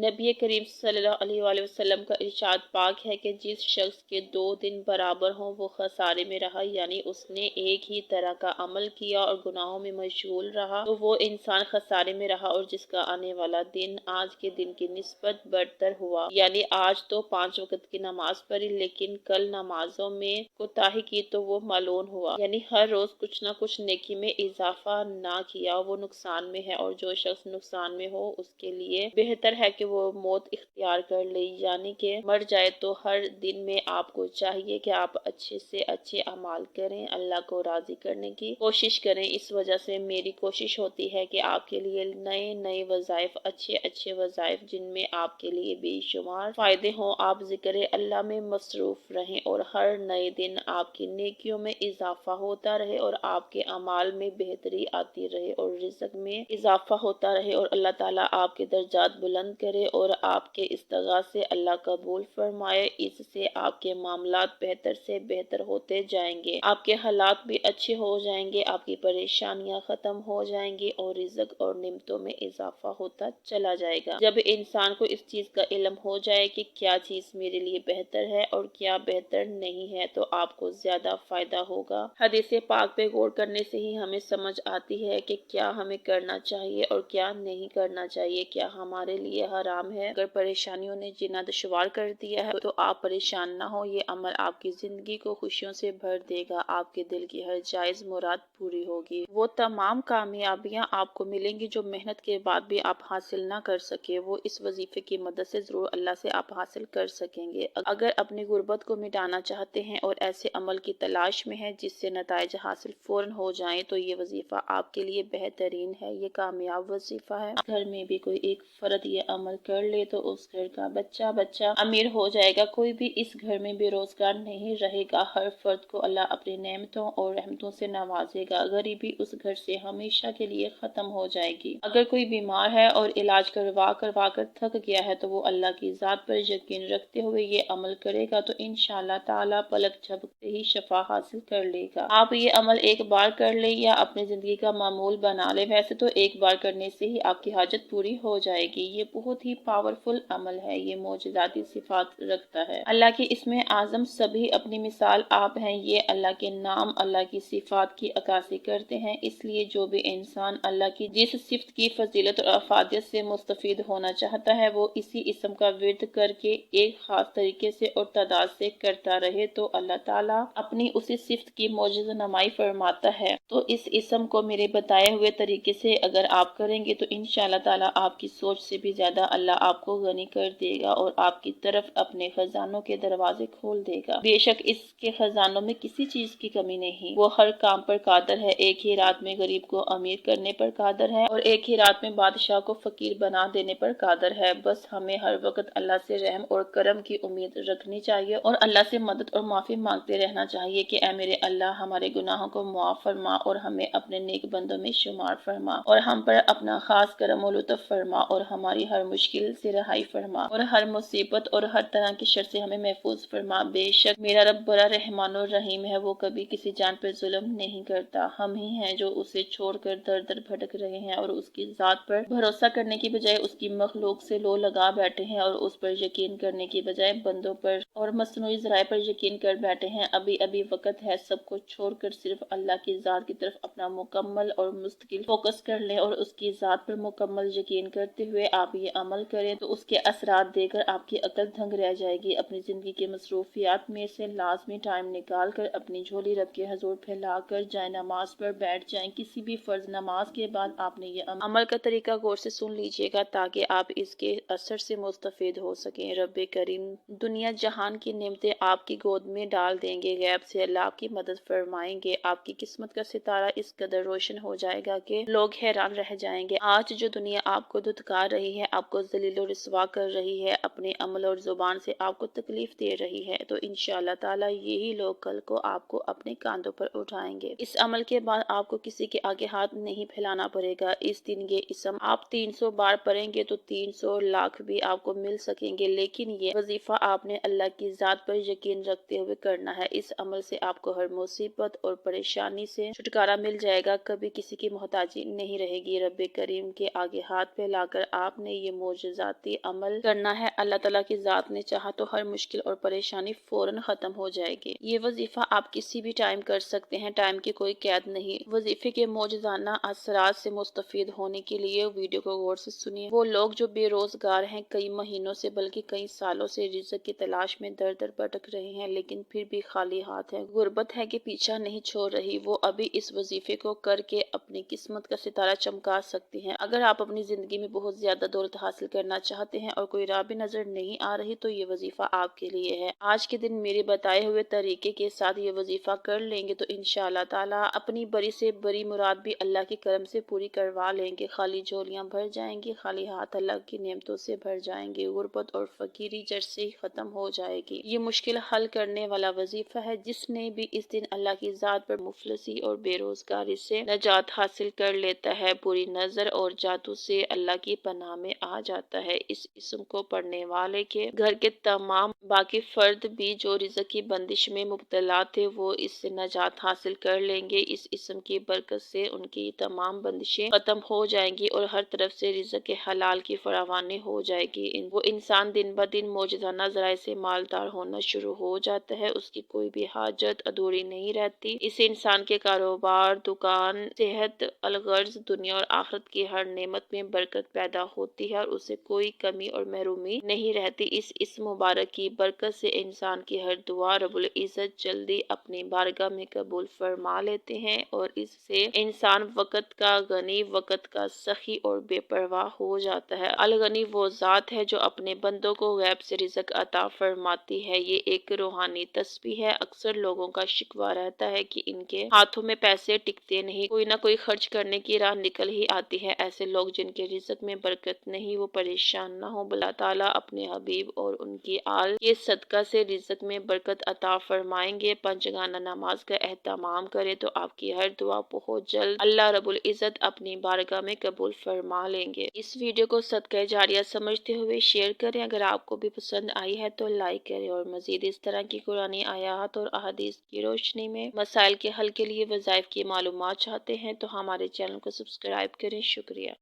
نبی کریم صلی اللہ علیہ وآلہ وسلم کا ارشاد پاک ہے کہ جس شخص کے 2 دن برابر ہوں وہ خسارے میں رہا، یعنی اس نے ایک ہی طرح کا عمل کیا اور گناہوں میں مشغول رہا تو وہ انسان خسارے میں رہا، اور جس کا آنے والا دن آج کے دن کی نسبت برتر ہوا، یعنی آج تو 5 وقت کی نماز پڑھی لیکن کل نمازوں میں کوتاہی کی تو وہ ملعون ہوا، یعنی ہر روز کچھ نہ کچھ نیکی میں اضافہ نہ کیا وہ نقصان میں ہے، اور جو شخص نقصان میں ہو اس کے لیے بہتر ہے کہ وہ موت اختیار کر لے، یعنی کہ مر جائے۔ تو ہر دن میں آپ کو چاہیے کہ آپ اچھے سے اچھے اعمال کریں، اللہ کو راضی کرنے کی کوشش کریں۔ اس وجہ سے میری کوشش ہوتی ہے کہ آپ کے لیے نئے نئے وظائف، اچھے وظائف جن میں آپ کے لیے بے شمار فائدے ہوں، آپ ذکر اللہ میں مصروف رہیں اور ہر نئے دن آپ کی نیکیوں میں اضافہ ہوتا رہے اور آپ کے اعمال میں بہتری آتی رہے اور رزق میں اضافہ ہوتا رہے، اور اللہ تعالیٰ آپ کے درجات بلند کرے اور آپ کے استغاثے اللہ قبول فرمائے۔ اس سے آپ کے معاملات بہتر سے بہتر ہوتے جائیں گے، آپ کے حالات بھی اچھے ہو جائیں گے، آپ کی پریشانیاں ختم ہو جائیں گی اور رزق اور نعمتوں میں اضافہ ہوتا چلا جائے گا۔ جب انسان کو اس چیز کا علم ہو جائے کہ کیا چیز میرے لیے بہتر ہے اور کیا بہتر نہیں ہے تو آپ کو زیادہ فائدہ ہوگا۔ حدیث پاک پہ غور کرنے سے ہی ہمیں سمجھ آتی ہے کہ کیا ہمیں کرنا چاہیے اور کیا نہیں کرنا چاہیے، کیا ہمارے لیے حرام ہے۔ اگر پریشانیوں نے جینا دشوار کر دیا ہے تو آپ پریشان نہ ہو، یہ عمل آپ کی زندگی کو خوشیوں سے بھر دے گا، آپ کے دل کی ہر جائز مراد پوری ہوگی، وہ تمام کامیابیاں آپ کو ملیں گی جو محنت کے بعد بھی آپ حاصل نہ کر سکے، وہ اس وظیفے کی مدد سے ضرور اللہ سے آپ حاصل کر سکیں گے۔ اگر اپنی غربت کو مٹانا چاہتے ہیں اور ایسے عمل کی تلاش میں ہیں جس سے نتائج حاصل فوراً ہو جائیں تو یہ وظیفہ آپ کے لیے بہترین ہے، یہ کامیاب وظیفہ ہے۔ گھر میں بھی کوئی ایک فرد یہ عمل کر لے تو اس گھر کا بچہ امیر ہو جائے گا، کوئی بھی اس گھر میں بے روزگار نہیں رہے گا، ہر فرد کو اللہ اپنی نعمتوں اور رحمتوں سے نوازے گا، غریبی اس گھر سے ہمیشہ کے لیے ختم ہو جائے گی۔ اگر کوئی بیمار ہے اور علاج کروا کر تھک گیا ہے تو وہ اللہ کی ذات پر یقین رکھتے ہوئے یہ عمل کرے گا تو انشاءاللہ تعالی پلک جھپکتے ہی شفا حاصل کر لے گا۔ آپ یہ عمل ایک بار کر لیں یا اپنی زندگی کا معمول بنا لیں، ویسے تو ایک بار کرنے سے ہی آپ کی حاجت پوری ہو جائے گی، یہ بہت ہی پاورفل عمل ہے، یہ معجزاتی صفات رکھتا ہے۔ اللہ کے اسم اعظم سبھی اپنی مثال آپ ہیں، یہ اللہ کے نام، اللہ کی صفات کی عکاسی کرتے ہیں، اس لیے جو بھی انسان اللہ کی جس صفت کی فضیلت اور افادیت سے مستفید ہونا چاہتا ہے وہ اسی اسم کا ورد کر کے ایک خاص طریقے سے اور تعداد سے کرتا رہے تو اللہ تعالیٰ اپنی اسی صفت کی معجزہ نمائی فرماتا ہے۔ تو اس اسم کو میرے بتائے ہوئے طریقے سے اگر آپ کریں گے تو انشاءاللہ تعالیٰ آپ کی سوچ سے بھی زیادہ اللہ آپ کو غنی کر دے گا اور آپ کی طرف اپنے خزانوں کے دروازے کھول دے گا۔ بے شک اس کے خزانوں میں کسی چیز کی کمی نہیں، وہ ہر کام پر قادر ہے، ایک ہی رات میں غریب کو امیر کرنے پر قادر ہے اور ایک ہی رات میں بادشاہ کو فقیر بنا دینے پر قادر ہے۔ بس ہمیں ہر وقت اللہ سے رحم اور کرم کی امید رکھنی چاہیے اور اللہ سے مدد اور معافی مانگتے رہنا چاہیے کہ اے میرے اللہ ہمارے گناہوں کو معاف فرما اور ہمیں اپنے نیک بندوں میں شمار فرما اور ہم پر اپنا خاص کرم و لطف فرما اور ہماری ہر مشکل سے رہائی فرما اور ہر مصیبت اور ہر طرح کی شر سے ہمیں محفوظ فرما۔ بے شک میرا رب بڑا رحمان اور رحیم ہے، وہ کبھی کسی جان پر ظلم نہیں کرتا، ہم ہی ہیں جو اسے چھوڑ کر در در بھٹک رہے ہیں اور اس کی ذات پر بھروسہ کرنے کی بجائے اس کی مخلوق سے لو لگا بیٹھے ہیں اور اس پر یقین کرنے کی بجائے بندوں پر اور مصنوعی ذرائع پر یقین کر بیٹھے ہیں۔ ابھی وقت ہے، سب کو چھوڑ کر صرف اللہ کی ذات کی طرف اپنا مکمل اور مستقل فوکس کر لیں اور اس کی ذات پر مکمل یقین کرتے ہوئے آپ یہ عمل کریں تو اس کے اثرات دے کر آپ کی عقل دھنگ رہ جائے گی۔ اپنی زندگی کے مصروفیات میں سے لازمی ٹائم نکال کر اپنی جھولی رب کے حضور پھیلا کر جائے نماز پر بیٹھ جائیں۔ کسی بھی فرض نماز کے بعد آپ نے یہ عمل کا طریقہ غور سے سن لیجئے گا تاکہ آپ اس کے اثر سے مستفید ہو سکیں۔ رب کریم دنیا جہان کی نعمتیں آپ کی گود میں ڈال دیں گے، غیب سے اللہ آپ کی مدد فرمائیں گے، آپ کی قسمت کا ستارہ اس قدر روشن ہو جائے گا کہ لوگ حیران رہ جائیں گے۔ آج جو دنیا آپ کو دھتکار رہی ہے، آپ کو ذلیل و رسوا کر رہی ہے، اپنے عمل اور زبان سے آپ کو تکلیف دے رہی ہے، تو انشاءاللہ تعالی یہی لوگ کل کو آپ کو اپنے کاندھوں پر اٹھائیں گے۔ اس عمل کے بعد آپ کو کسی کے آگے ہاتھ نہیں پھیلانا پڑے گا۔ اس دن یہ اسم آپ 300 بار پڑھیں گے تو 300 لاکھ بھی آپ کو مل سکیں گے، لیکن یہ وظیفہ آپ نے اللہ کی ذات پر یقین رکھتے ہوئے کرنا ہے۔ اس عمل سے آپ کو ہر مصیبت اور پریشانی سے چھٹکارا مل جائے گا، کبھی کسی کی محتاجی نہیں رہے گی۔ رب کریم کے آگے ہاتھ پھیلا کر آپ نے یہ معجزاتی عمل کرنا ہے۔ اللہ تعالیٰ کی ذات نے چاہا تو ہر مشکل اور پریشانی فوراً ختم ہو جائے گی۔ یہ وظیفہ آپ کسی بھی ٹائم کر سکتے ہیں، ٹائم کی کوئی قید نہیں۔ وظیفے کے معجزانہ اثرات سے مستفید ہونے کے لیے ویڈیو کو غور سے سنیے۔ وہ لوگ جو بے روزگار ہیں، کئی مہینوں سے بلکہ کئی سالوں سے رزق کی تلاش میں در در بھٹک رہے ہیں لیکن پھر بھی خالی ہاتھ ہیں، غربت ہے کہ پیچھا نہیں چھوڑ رہی، وہ ابھی اس وظیفے کو کر کے اپنی قسمت کا ستارہ چمکا سکتی ہیں۔ اگر آپ اپنی زندگی میں بہت زیادہ دولت حاصل کرنا چاہتے ہیں اور کوئی راہ بھی نظر نہیں آ رہی تو یہ وظیفہ آپ کے لیے ہے۔ آج کے دن میرے بتائے ہوئے طریقے کے ساتھ یہ وظیفہ کر لیں گے تو انشاءاللہ تعالیٰ اپنی بڑی سے بڑی مراد بھی اللہ کے کرم سے پوری کروا لیں گے۔ خالی جھولیاں بھر جائیں گی، خالی ہاتھ اللہ کی نعمتوں سے بھر جائیں گے، غربت اور فقیری جڑ سے ہی ختم ہو جائے گی۔ یہ مشکل حل کرنے والا وظیفہ ہے، جس نے بھی اس دن اللہ کی ذات پر مفلسی اور بے روزگاری سے نجات حاصل کر لیتا ہے، بری نظر اور جادو سے اللہ کی پناہ میں آ جاتا ہے۔ اس اسم کو پڑھنے والے کے گھر کے تمام باقی فرد بھی جو رزق کی بندش میں مبتلا تھے وہ اس سے نجات حاصل کر لیں گے۔ اس اسم کی برکت سے ان کی تمام بندشیں ختم ہو جائیں گی اور ہر طرف سے رزق حلال کی فراوانی ہو جائے گی۔ وہ انسان دن بدن معجزانہ ذرائع سے مالدار ہونا شروع ہو جاتا ہے، اس کی کوئی بھی حاجت ادھوری نہیں رہتی۔ اس انسان کے کاروبار، دکان، صحت، الغرض، دنیا اور آخرت کی ہر نعمت میں برکت پیدا ہوتی ہے اور اسے کوئی کمی اور محرومی نہیں رہتی۔ اس اسم مبارک کی برکت سے انسان کی ہر دعا رب العزت جلدی اپنی بارگاہ میں قبول فرما لیتے ہیں اور اس سے انسان وقت کا غنی، وقت کا سخی اور بے پرواہ ہو جاتا ہے۔ الغنی وہ ذات ہے جو اپنے بندوں کو غیب سے رزق عطا فرماتی ہے۔ یہ ایک روحانی تسبیح ہے۔ اکثر لوگوں کا شکوہ رہتا ہے کہ ان کے ہاتھوں میں پیسے ٹکتے نہیں، کوئی نہ کوئی خرچ کرنے کی راہ نکل ہی آتی ہے۔ ایسے لوگ جن کے رزق میں برکت نہیں، وہ پریشان نہ ہو، اللہ تعالیٰ اپنے حبیب اور ان کی آل کے صدقہ سے رزق میں برکت عطا فرمائیں گے۔ پنجگانہ نماز کا اہتمام کریں تو آپ کی ہر دعا بہت جلد اللہ رب العزت اپنی بارگاہ میں قبول فرما لیں گے۔ اس ویڈیو کو صدقہ جاریہ سمجھتے ہوئے شیئر کریں۔ اگر آپ کو بھی پسند آئی ہے تو لائک کریں اور مزید اس طرح کی قرآنی آیات اور احادیث کی روشنی میں مسائل کے حل کے لیے وظائف کی معلومات چاہتے ہیں تو ہمارے چینل کو سبسکرائب کریں۔ شکریہ۔